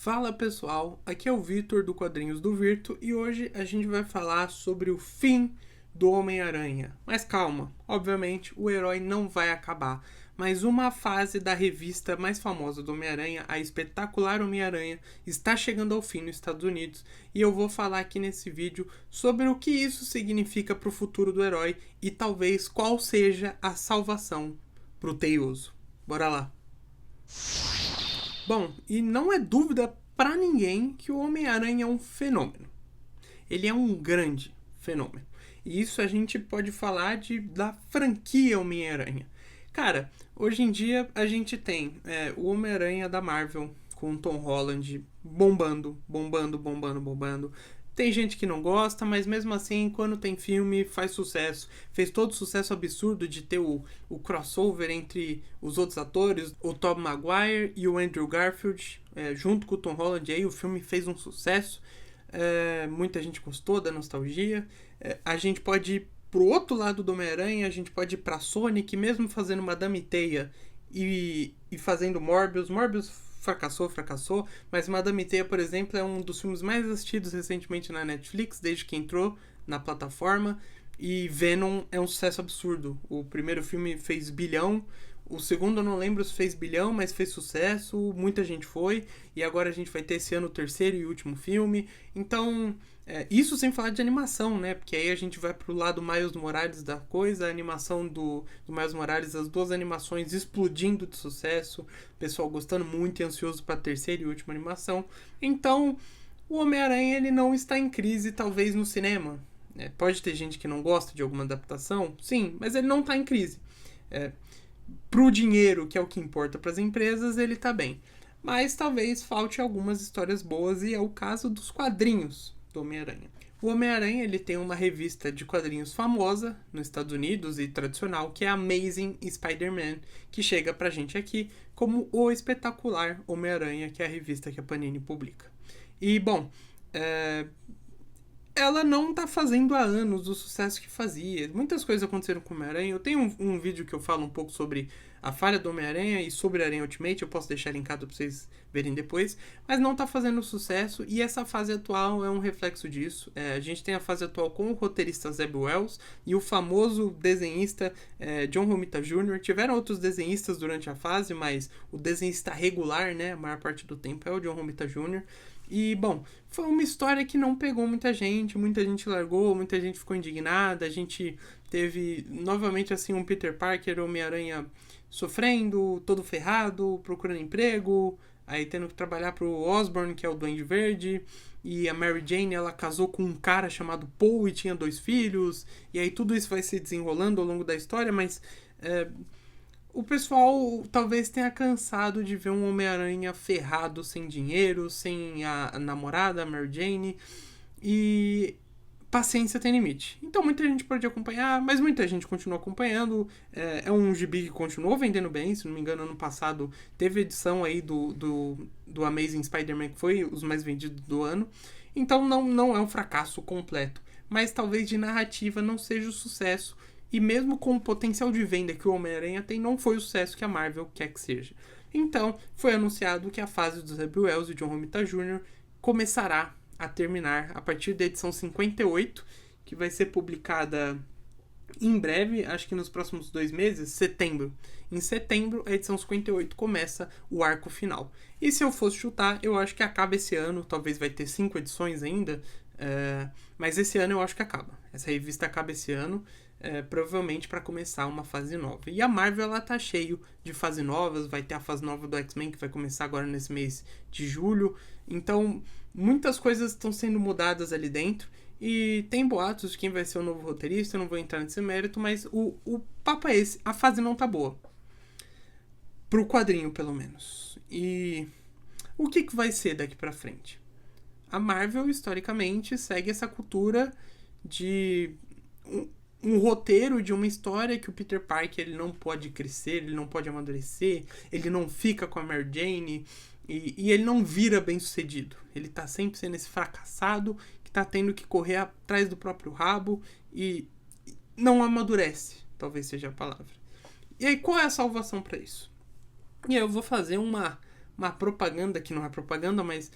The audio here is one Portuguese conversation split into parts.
Fala pessoal, aqui é o Vitor do Quadrinhos do Virto e hoje a gente vai falar sobre o fim do Homem-Aranha. Mas calma, obviamente o herói não vai acabar, mas uma fase da revista mais famosa do Homem-Aranha, a Espetacular Homem-Aranha, está chegando ao fim nos Estados Unidos e eu vou falar aqui nesse vídeo sobre o que isso significa para o futuro do herói e talvez qual seja a salvação pro Teioso. Bora lá! Bom, e não é dúvida pra ninguém que o Homem-Aranha é um fenômeno. Ele é um grande fenômeno. E isso a gente pode falar da franquia Homem-Aranha. Cara, hoje em dia a gente tem o Homem-Aranha da Marvel com o Tom Holland bombando. Tem gente que não gosta, mas mesmo assim, quando tem filme, faz sucesso. Fez todo o sucesso absurdo de ter o crossover entre os outros atores, o Tobey Maguire e o Andrew Garfield, junto com o Tom Holland. Aí o filme fez um sucesso. Muita gente gostou da nostalgia. A gente pode ir pro outro lado do Homem-Aranha, a gente pode ir pra Sonic, mesmo fazendo Madame Teia e fazendo Morbius. Morbius fracassou, mas Madame Teia, por exemplo, é um dos filmes mais assistidos recentemente na Netflix, desde que entrou na plataforma, e Venom é um sucesso absurdo. O primeiro filme fez bilhão, o segundo eu não lembro se fez bilhão, mas fez sucesso, muita gente foi, e agora a gente vai ter esse ano o terceiro e último filme, então... isso sem falar de animação, né? Porque aí a gente vai pro lado Miles Morales da coisa, a animação do Miles Morales, as duas animações explodindo de sucesso, o pessoal gostando muito e ansioso pra terceira e última animação. Então, o Homem-Aranha ele não está em crise, talvez, no cinema. Pode ter gente que não gosta de alguma adaptação, sim, mas ele não está em crise. Pro dinheiro, que é o que importa para as empresas, ele tá bem. Mas talvez falte algumas histórias boas e é o caso dos quadrinhos do Homem-Aranha. O Homem-Aranha ele tem uma revista de quadrinhos famosa nos Estados Unidos e tradicional, que é a Amazing Spider-Man, que chega pra gente aqui como o espetacular Homem-Aranha, que é a revista que a Panini publica. E, bom, ela não tá fazendo há anos o sucesso que fazia. Muitas coisas aconteceram com o Homem-Aranha. Eu tenho um vídeo que eu falo um pouco sobre a falha do Homem-Aranha e sobre a Aranha Ultimate. Eu posso deixar linkado pra vocês verem depois. Mas não tá fazendo sucesso e essa fase atual é um reflexo disso. A gente tem a fase atual com o roteirista Zeb Wells e o famoso desenhista John Romita Jr. Tiveram outros desenhistas durante a fase, mas o desenhista regular, né, a maior parte do tempo é o John Romita Jr., e, bom, foi uma história que não pegou muita gente largou, muita gente ficou indignada, a gente teve, novamente, assim, um Peter Parker, Homem-Aranha, sofrendo, todo ferrado, procurando emprego, aí tendo que trabalhar pro Osborn, que é o Duende Verde, e a Mary Jane, ela casou com um cara chamado Paul e tinha 2 filhos, e aí tudo isso vai se desenrolando ao longo da história, mas... o pessoal talvez tenha cansado de ver um Homem-Aranha ferrado, sem dinheiro, sem a namorada, a Mary Jane, e paciência tem limite. Então muita gente pode acompanhar, mas muita gente continua acompanhando. É um gibi que continuou vendendo bem, se não me engano, ano passado teve edição aí do Amazing Spider-Man, que foi os mais vendidos do ano. Então não é um fracasso completo, mas talvez de narrativa não seja o sucesso. E mesmo com o potencial de venda que o Homem-Aranha tem, não foi o sucesso que a Marvel quer que seja. Então, foi anunciado que a fase dos Zeb Wells e John Romita Jr. começará a terminar a partir da edição 58, que vai ser publicada em breve, acho que nos próximos 2 meses, setembro. Em setembro, a edição 58 começa o arco final. E se eu fosse chutar, eu acho que acaba esse ano, talvez vai ter 5 edições ainda, mas esse ano eu acho que acaba. Essa revista acaba esse ano, provavelmente para começar uma fase nova. E a Marvel, ela tá cheio de fases novas, vai ter a fase nova do X-Men, que vai começar agora nesse mês de julho. Então, muitas coisas estão sendo mudadas ali dentro, e tem boatos de quem vai ser o novo roteirista, eu não vou entrar nesse mérito, mas o papo é esse, a fase não tá boa. Pro quadrinho, pelo menos. E o que vai ser daqui pra frente? A Marvel, historicamente, segue essa cultura de... um roteiro de uma história que o Peter Parker ele não pode crescer, ele não pode amadurecer, ele não fica com a Mary Jane e ele não vira bem sucedido. Ele tá sempre sendo esse fracassado que tá tendo que correr atrás do próprio rabo e não amadurece, talvez seja a palavra. E aí, qual é a salvação para isso? E aí eu vou fazer uma uma propaganda que não é propaganda, mas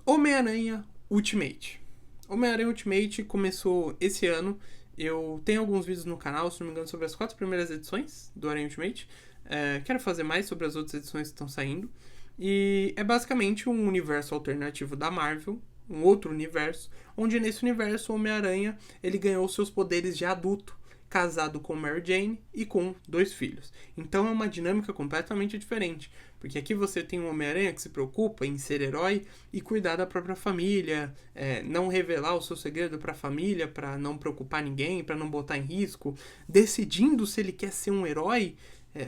Homem-Aranha Ultimate. Homem-Aranha Ultimate começou esse ano. Eu tenho alguns vídeos no canal, se não me engano, sobre as 4 primeiras edições do Aranha Ultimate. Quero fazer mais sobre as outras edições que estão saindo. E é basicamente um universo alternativo da Marvel, um outro universo, onde nesse universo o Homem-Aranha ele ganhou seus poderes de adulto, casado com Mary Jane e com 2 filhos. Então é uma dinâmica completamente diferente, porque aqui você tem um Homem-Aranha que se preocupa em ser herói e cuidar da própria família, não revelar o seu segredo para a família, para não preocupar ninguém, para não botar em risco, decidindo se ele quer ser um herói,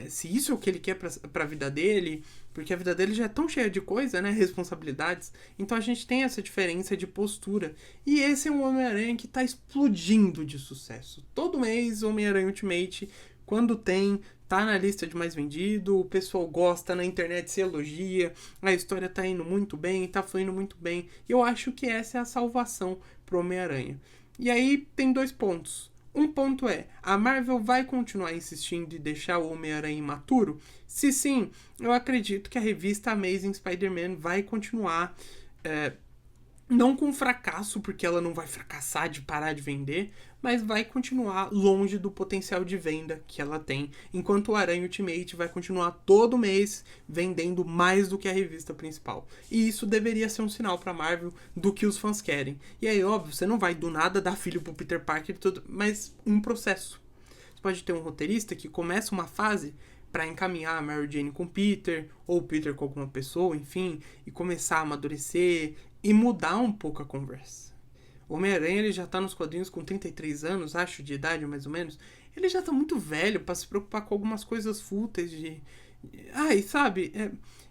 se isso é o que ele quer para a vida dele, porque a vida dele já é tão cheia de coisa, né, responsabilidades. Então a gente tem essa diferença de postura. E esse é um Homem-Aranha que tá explodindo de sucesso. Todo mês, Homem-Aranha Ultimate, quando tem, tá na lista de mais vendido, o pessoal gosta, na internet se elogia, a história tá indo muito bem, tá fluindo muito bem. E eu acho que essa é a salvação pro Homem-Aranha. E aí tem 2 pontos. Um ponto é, a Marvel vai continuar insistindo em deixar o Homem-Aranha imaturo? Se sim, eu acredito que a revista Amazing Spider-Man vai continuar, não com fracasso, porque ela não vai fracassar de parar de vender, mas vai continuar longe do potencial de venda que ela tem, enquanto o Aranha Ultimate vai continuar todo mês vendendo mais do que a revista principal. E isso deveria ser um sinal pra Marvel do que os fãs querem. E aí, óbvio, você não vai do nada dar filho pro Peter Parker, tudo, mas um processo. Você pode ter um roteirista que começa uma fase para encaminhar a Mary Jane com o Peter, ou o Peter com alguma pessoa, enfim, e começar a amadurecer e mudar um pouco a conversa. O Homem-Aranha ele já tá nos quadrinhos com 33 anos, acho, de idade mais ou menos. Ele já tá muito velho para se preocupar com algumas coisas fúteis de... Ai, sabe?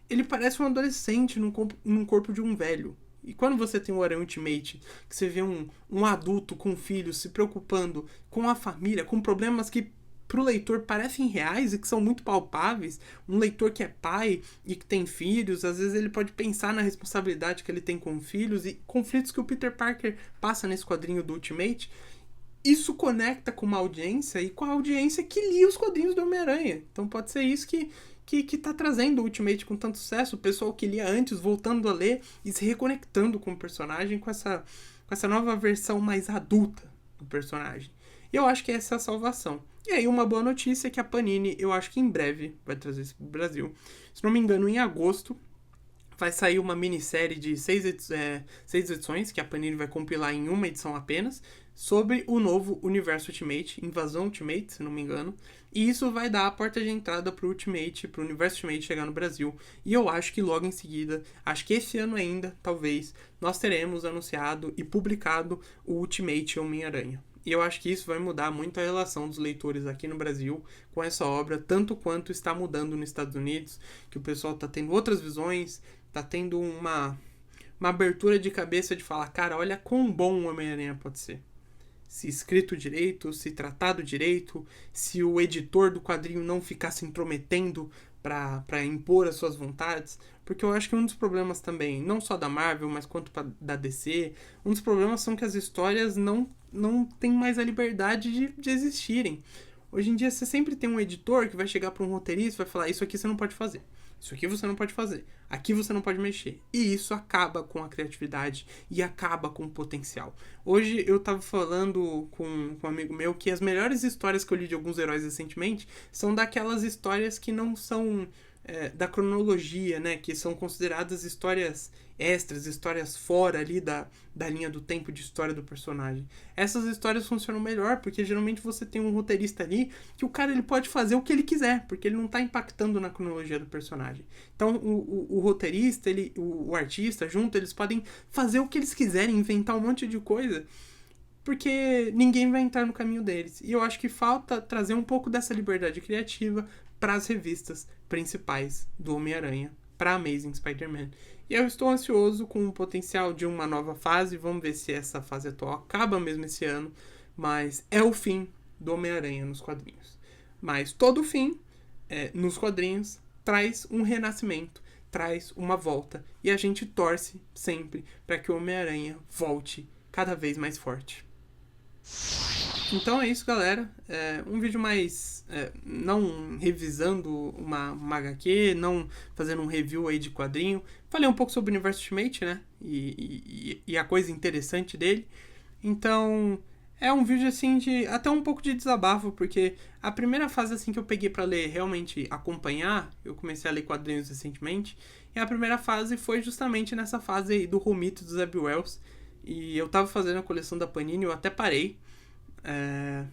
Ele parece um adolescente num corpo de um velho. E quando você tem o Aranha Ultimate, que você vê um adulto com filhos se preocupando com a família, com problemas que pro leitor parecem reais e que são muito palpáveis, um leitor que é pai e que tem filhos, às vezes ele pode pensar na responsabilidade que ele tem com filhos e conflitos que o Peter Parker passa nesse quadrinho do Ultimate, isso conecta com uma audiência e com a audiência que lia os quadrinhos do Homem-Aranha. Então pode ser isso que tá trazendo o Ultimate com tanto sucesso, o pessoal que lia antes voltando a ler e se reconectando com o personagem, com essa nova versão mais adulta do personagem. E eu acho que essa é a salvação. E aí uma boa notícia é que a Panini, eu acho que em breve vai trazer isso pro Brasil. Se não me engano, em agosto vai sair uma minissérie de 6 edições, que a Panini vai compilar em uma edição apenas, sobre o novo Universo Ultimate, Invasão Ultimate, se não me engano. E isso vai dar a porta de entrada pro Ultimate, pro Universo Ultimate chegar no Brasil. E eu acho que logo em seguida, acho que esse ano ainda, talvez, nós teremos anunciado e publicado o Ultimate Homem-Aranha. E eu acho que isso vai mudar muito a relação dos leitores aqui no Brasil com essa obra, tanto quanto está mudando nos Estados Unidos, que o pessoal está tendo outras visões, está tendo uma abertura de cabeça de falar, cara, olha quão bom o Homem-Aranha pode ser. Se escrito direito, se tratado direito, se o editor do quadrinho não ficar se intrometendo para impor as suas vontades, porque eu acho que um dos problemas também, não só da Marvel, mas quanto da DC, um dos problemas são que as histórias não têm mais a liberdade de existirem. Hoje em dia você sempre tem um editor que vai chegar para um roteirista e vai falar, isso aqui você não pode fazer. Isso aqui você não pode fazer. Aqui você não pode mexer. E isso acaba com a criatividade e acaba com o potencial. Hoje eu tava falando com um amigo meu que as melhores histórias que eu li de alguns heróis recentemente são daquelas histórias que não são da cronologia, né? Que são consideradas histórias extras, histórias fora ali da linha do tempo de história do personagem. Essas histórias funcionam melhor, porque geralmente você tem um roteirista ali que o cara ele pode fazer o que ele quiser, porque ele não tá impactando na cronologia do personagem. Então o roteirista, o artista junto, eles podem fazer o que eles quiserem, inventar um monte de coisa, porque ninguém vai entrar no caminho deles. E eu acho que falta trazer um pouco dessa liberdade criativa para as revistas principais do Homem-Aranha, para Amazing Spider-Man. E eu estou ansioso com o potencial de uma nova fase. Vamos ver se essa fase atual acaba mesmo esse ano. Mas é o fim do Homem-Aranha nos quadrinhos. Mas todo fim, nos quadrinhos, traz um renascimento, traz uma volta. E a gente torce sempre para que o Homem-Aranha volte cada vez mais forte. Então é isso, galera. Um vídeo mais não revisando uma HQ, não fazendo um review aí de quadrinho. Falei um pouco sobre o Universo Ultimate, né? E a coisa interessante dele. Então, é um vídeo assim de até um pouco de desabafo, porque a primeira fase assim que eu peguei pra ler, realmente acompanhar, eu comecei a ler quadrinhos recentemente, e a primeira fase foi justamente nessa fase aí do Romito do Zeb Wells. E eu tava fazendo a coleção da Panini, eu até parei. É,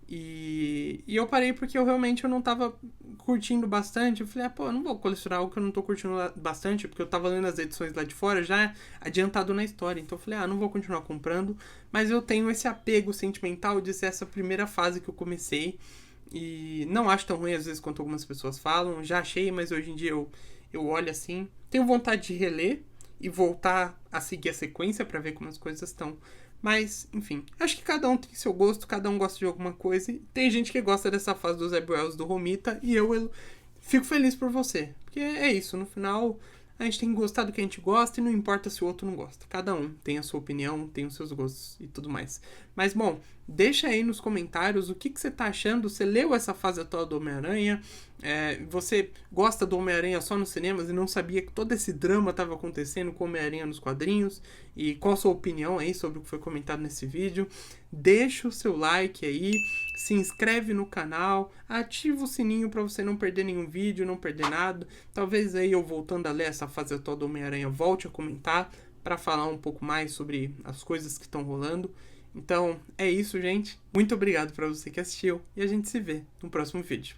e eu parei porque eu realmente eu não tava curtindo bastante. Eu falei, pô, eu não vou colecionar algo que eu não tô curtindo bastante, porque eu tava lendo as edições lá de fora já adiantado na história. Então eu falei, não vou continuar comprando. Mas eu tenho esse apego sentimental de ser essa primeira fase que eu comecei. E não acho tão ruim às vezes quanto algumas pessoas falam. Já achei, mas hoje em dia eu olho assim. Tenho vontade de reler e voltar a seguir a sequência para ver como as coisas estão. Mas, enfim, acho que cada um tem seu gosto, cada um gosta de alguma coisa. E tem gente que gosta dessa fase dos Zeb Wells do Romita, e eu fico feliz por você. Porque é isso, no final a gente tem que gostar do que a gente gosta e não importa se o outro não gosta. Cada um tem a sua opinião, tem os seus gostos e tudo mais. Mas, bom, deixa aí nos comentários o que você tá achando. Você leu essa fase atual do Homem-Aranha? Você gosta do Homem-Aranha só nos cinemas e não sabia que todo esse drama estava acontecendo com o Homem-Aranha nos quadrinhos? E qual a sua opinião aí sobre o que foi comentado nesse vídeo? Deixa o seu like aí, se inscreve no canal, ativa o sininho para você não perder nenhum vídeo, não perder nada. Talvez aí eu voltando a ler essa fase atual do Homem-Aranha volte a comentar para falar um pouco mais sobre as coisas que estão rolando. Então é isso, gente. Muito obrigado para você que assistiu e a gente se vê no próximo vídeo.